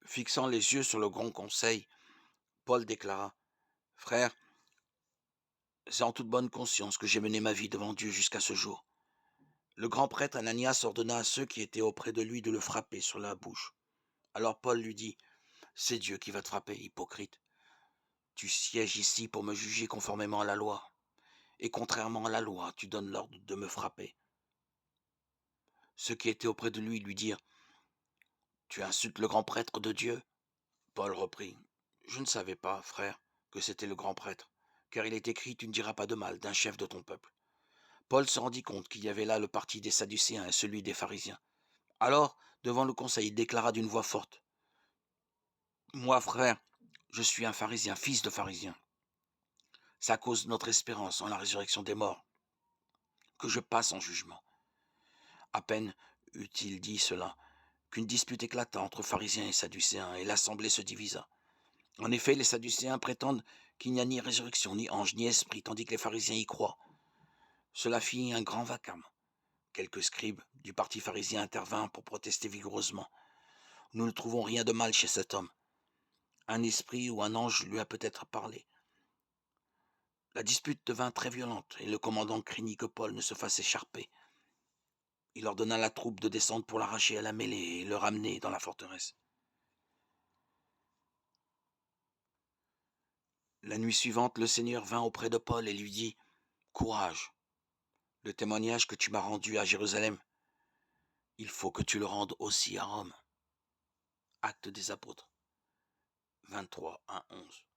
Fixant les yeux sur le grand conseil, Paul déclara: Frère, c'est en toute bonne conscience que j'ai mené ma vie devant Dieu jusqu'à ce jour. Le grand prêtre Ananias ordonna à ceux qui étaient auprès de lui de le frapper sur la bouche. Alors Paul lui dit: C'est Dieu qui va te frapper, hypocrite. Tu sièges ici pour me juger conformément à la loi, et contrairement à la loi, tu donnes l'ordre de me frapper. Ceux qui étaient auprès de lui dirent: Tu insultes le grand prêtre de Dieu. Paul reprit: Je ne savais pas, frère, que c'était le grand prêtre, car il est écrit: Tu ne diras pas de mal d'un chef de ton peuple. Paul se rendit compte qu'il y avait là le parti des Sadducéens et celui des pharisiens. Alors, devant le conseil, il déclara d'une voix forte: Moi, frère, je suis un pharisien, fils de pharisien. C'est à cause de notre espérance en la résurrection des morts que je passe en jugement. À peine eut-il dit cela qu'une dispute éclata entre pharisiens et sadducéens, et l'assemblée se divisa. En effet, les sadducéens prétendent qu'il n'y a ni résurrection, ni ange, ni esprit, tandis que les pharisiens y croient. Cela fit un grand vacarme. Quelques scribes du parti pharisien intervinrent pour protester vigoureusement. Nous ne trouvons rien de mal chez cet homme. Un esprit ou un ange lui a peut-être parlé. La dispute devint très violente, et le commandant craignit que Paul ne se fasse écharper. Il ordonna à la troupe de descendre pour l'arracher à la mêlée et le ramener dans la forteresse. La nuit suivante, le Seigneur vint auprès de Paul et lui dit: Courage, le témoignage que tu m'as rendu à Jérusalem, il faut que tu le rendes aussi à Rome. Actes des Apôtres 23, 1, 11.